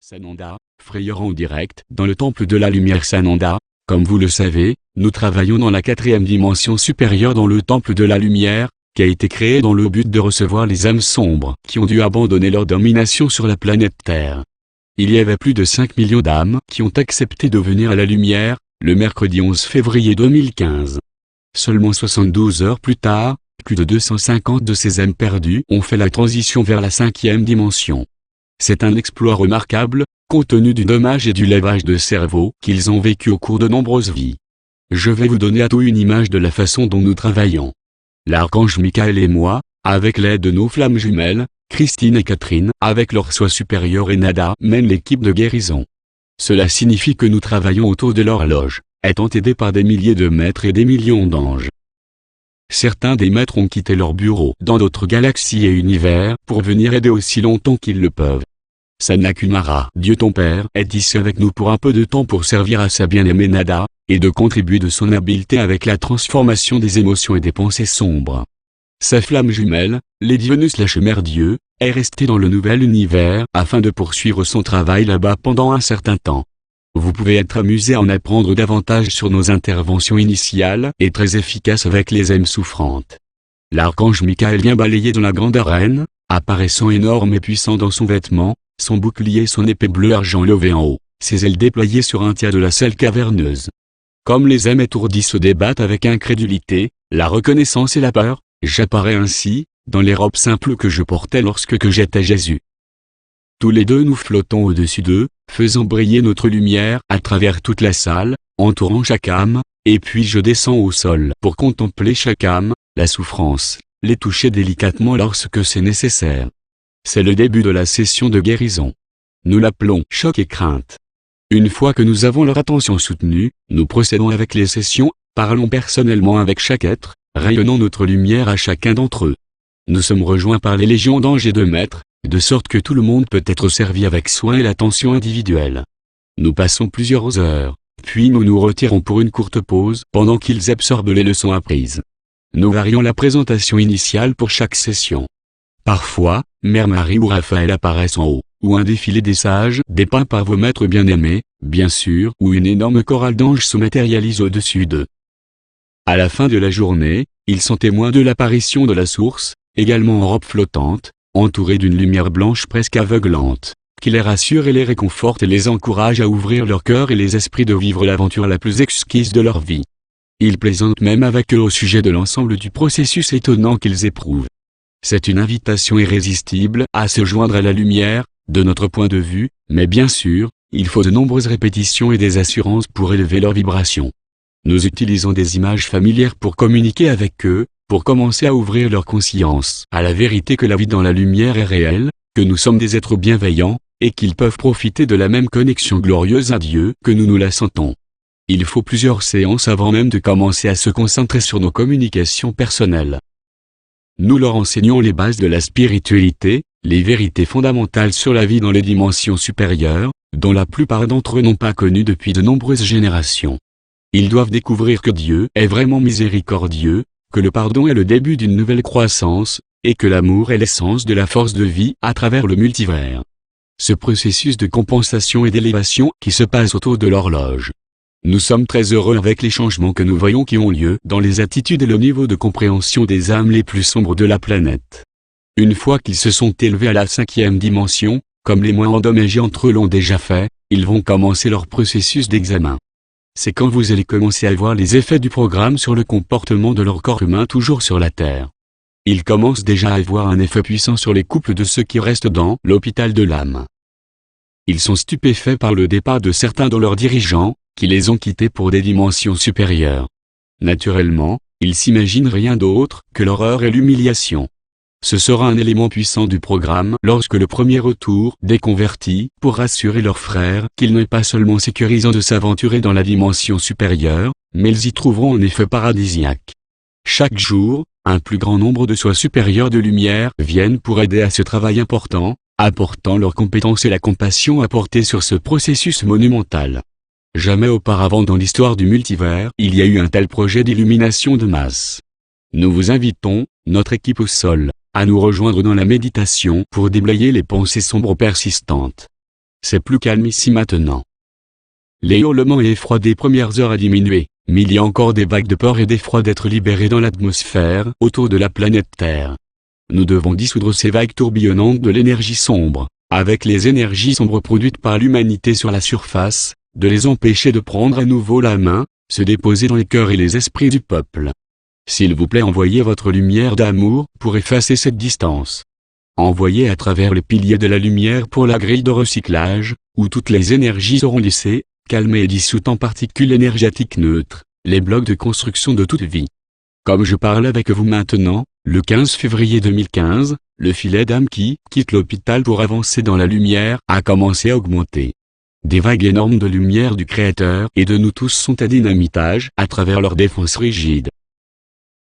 Sananda, frayeur en direct dans le temple de la lumière Sananda. Comme vous le savez, nous travaillons dans la 4e dimension supérieure dans le temple de la lumière, qui a été créé dans le but de recevoir les âmes sombres qui ont dû abandonner leur domination sur la planète Terre. Il y avait plus de 5 millions d'âmes qui ont accepté de venir à la lumière, le mercredi 11 février 2015. Seulement 72 heures plus tard, plus de 250 de ces âmes perdues ont fait la transition vers la 5e dimension. C'est un exploit remarquable, compte tenu du dommage et du lavage de cerveau qu'ils ont vécu au cours de nombreuses vies. Je vais vous donner à tout une image de la façon dont nous travaillons. L'archange Michael et moi, avec l'aide de nos flammes jumelles, Christine et Catherine, avec leur soi supérieur et Nada, mènent l'équipe de guérison. Cela signifie que nous travaillons autour de l'horloge, étant aidés par des milliers de maîtres et des millions d'anges. Certains des maîtres ont quitté leur bureau dans d'autres galaxies et univers pour venir aider aussi longtemps qu'ils le peuvent. Sanakumara, Dieu ton Père, est ici avec nous pour un peu de temps pour servir à sa bien-aimée Nada, et de contribuer de son habileté avec la transformation des émotions et des pensées sombres. Sa flamme jumelle, Lady Venus/Mère Dieu, est restée dans le nouvel univers afin de poursuivre son travail là-bas pendant un certain temps. Vous pouvez être amusé à en apprendre davantage sur nos interventions initiales et très efficaces avec les âmes souffrantes. L'archange Michael vient balayer dans la grande arène, apparaissant énorme et puissant dans son vêtement, son bouclier, son épée bleu argent levée en haut, ses ailes déployées sur un tiers de la salle caverneuse. Comme les âmes étourdies se débattent avec incrédulité, la reconnaissance et la peur, j'apparais ainsi, dans les robes simples que je portais lorsque j'étais Jésus. Tous les deux nous flottons au-dessus d'eux, faisant briller notre lumière à travers toute la salle, entourant chaque âme, et puis je descends au sol pour contempler chaque âme, la souffrance, les toucher délicatement lorsque c'est nécessaire. C'est le début de la session de guérison. Nous l'appelons choc et crainte. Une fois que nous avons leur attention soutenue, nous procédons avec les sessions, parlons personnellement avec chaque être, rayonnant notre lumière à chacun d'entre eux. Nous sommes rejoints par les légions d'anges et de maîtres, de sorte que tout le monde peut être servi avec soin et l'attention individuelle. Nous passons plusieurs heures, puis nous nous retirons pour une courte pause pendant qu'ils absorbent les leçons apprises. Nous varions la présentation initiale pour chaque session. Parfois, Mère Marie ou Raphaël apparaissent en haut, ou un défilé des sages dépeint par vos maîtres bien-aimés, bien sûr, ou une énorme chorale d'anges se matérialise au-dessus d'eux. À la fin de la journée, ils sont témoins de l'apparition de la source, également en robe flottante, entourée d'une lumière blanche presque aveuglante, qui les rassure et les réconforte et les encourage à ouvrir leur cœur et les esprits de vivre l'aventure la plus exquise de leur vie. Ils plaisantent même avec eux au sujet de l'ensemble du processus étonnant qu'ils éprouvent. C'est une invitation irrésistible à se joindre à la lumière, de notre point de vue, mais bien sûr, il faut de nombreuses répétitions et des assurances pour élever leur vibration. Nous utilisons des images familières pour communiquer avec eux, pour commencer à ouvrir leur conscience à la vérité que la vie dans la lumière est réelle, que nous sommes des êtres bienveillants, et qu'ils peuvent profiter de la même connexion glorieuse à Dieu que nous la sentons. Il faut plusieurs séances avant même de commencer à se concentrer sur nos communications personnelles. Nous leur enseignons les bases de la spiritualité, les vérités fondamentales sur la vie dans les dimensions supérieures, dont la plupart d'entre eux n'ont pas connu depuis de nombreuses générations. Ils doivent découvrir que Dieu est vraiment miséricordieux, que le pardon est le début d'une nouvelle croissance, et que l'amour est l'essence de la force de vie à travers le multivers. Ce processus de compensation et d'élévation qui se passe autour de l'horloge. Nous sommes très heureux avec les changements que nous voyons qui ont lieu dans les attitudes et le niveau de compréhension des âmes les plus sombres de la planète. Une fois qu'ils se sont élevés à la 5e dimension, comme les moins endommagés entre eux l'ont déjà fait, ils vont commencer leur processus d'examen. C'est quand vous allez commencer à voir les effets du programme sur le comportement de leur corps humain toujours sur la Terre. Ils commencent déjà à avoir un effet puissant sur les couples de ceux qui restent dans l'hôpital de l'âme. Ils sont stupéfaits par le départ de certains de leurs dirigeants, qui les ont quittés pour des dimensions supérieures. Naturellement, ils s'imaginent rien d'autre que l'horreur et l'humiliation. Ce sera un élément puissant du programme lorsque le premier retour des convertis pour rassurer leurs frères qu'il n'est pas seulement sécurisant de s'aventurer dans la dimension supérieure, mais ils y trouveront un effet paradisiaque. Chaque jour, un plus grand nombre de soi supérieurs de lumière viennent pour aider à ce travail important, apportant leurs compétences et la compassion apportée sur ce processus monumental. Jamais auparavant dans l'histoire du multivers il y a eu un tel projet d'illumination de masse. Nous vous invitons, notre équipe au sol, à nous rejoindre dans la méditation pour déblayer les pensées sombres persistantes. C'est plus calme ici maintenant. Les hurlements et effrois des premières heures a diminué, mais il y a encore des vagues de peur et d'effroi d'être libérées dans l'atmosphère autour de la planète Terre. Nous devons dissoudre ces vagues tourbillonnantes de l'énergie sombre, avec les énergies sombres produites par l'humanité sur la surface, de les empêcher de prendre à nouveau la main, se déposer dans les cœurs et les esprits du peuple. S'il vous plaît, envoyez votre lumière d'amour pour effacer cette distance. Envoyez à travers les piliers de la lumière pour la grille de recyclage, où toutes les énergies seront lissées, calmées et dissoutes en particules énergétiques neutres, les blocs de construction de toute vie. Comme je parle avec vous maintenant, le 15 février 2015, le filet d'âme qui quitte l'hôpital pour avancer dans la lumière a commencé à augmenter. Des vagues énormes de lumière du Créateur et de nous tous sont à dynamitage à travers leurs défenses rigides.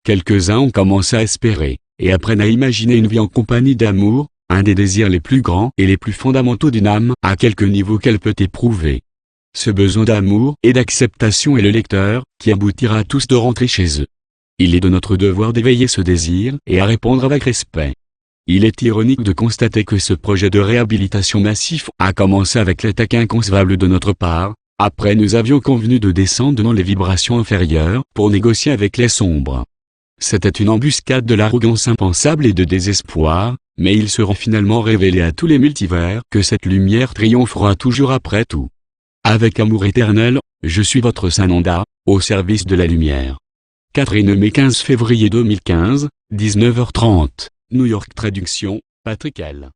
Quelques-uns ont commencé à espérer, et apprennent à imaginer une vie en compagnie d'amour, un des désirs les plus grands et les plus fondamentaux d'une âme à quelque niveau qu'elle peut éprouver. Ce besoin d'amour et d'acceptation est le lecteur, qui aboutira à tous de rentrer chez eux. Il est de notre devoir d'éveiller ce désir et à répondre avec respect. Il est ironique de constater que ce projet de réhabilitation massif a commencé avec l'attaque inconcevable de notre part, après nous avions convenu de descendre dans les vibrations inférieures pour négocier avec les sombres. C'était une embuscade de l'arrogance impensable et de désespoir, mais il sera finalement révélé à tous les multivers que cette lumière triomphera toujours après tout. Avec amour éternel, je suis votre Sananda, au service de la lumière. Catherine May 15 février 2015, 19h30, New York. Traduction, Patrick L.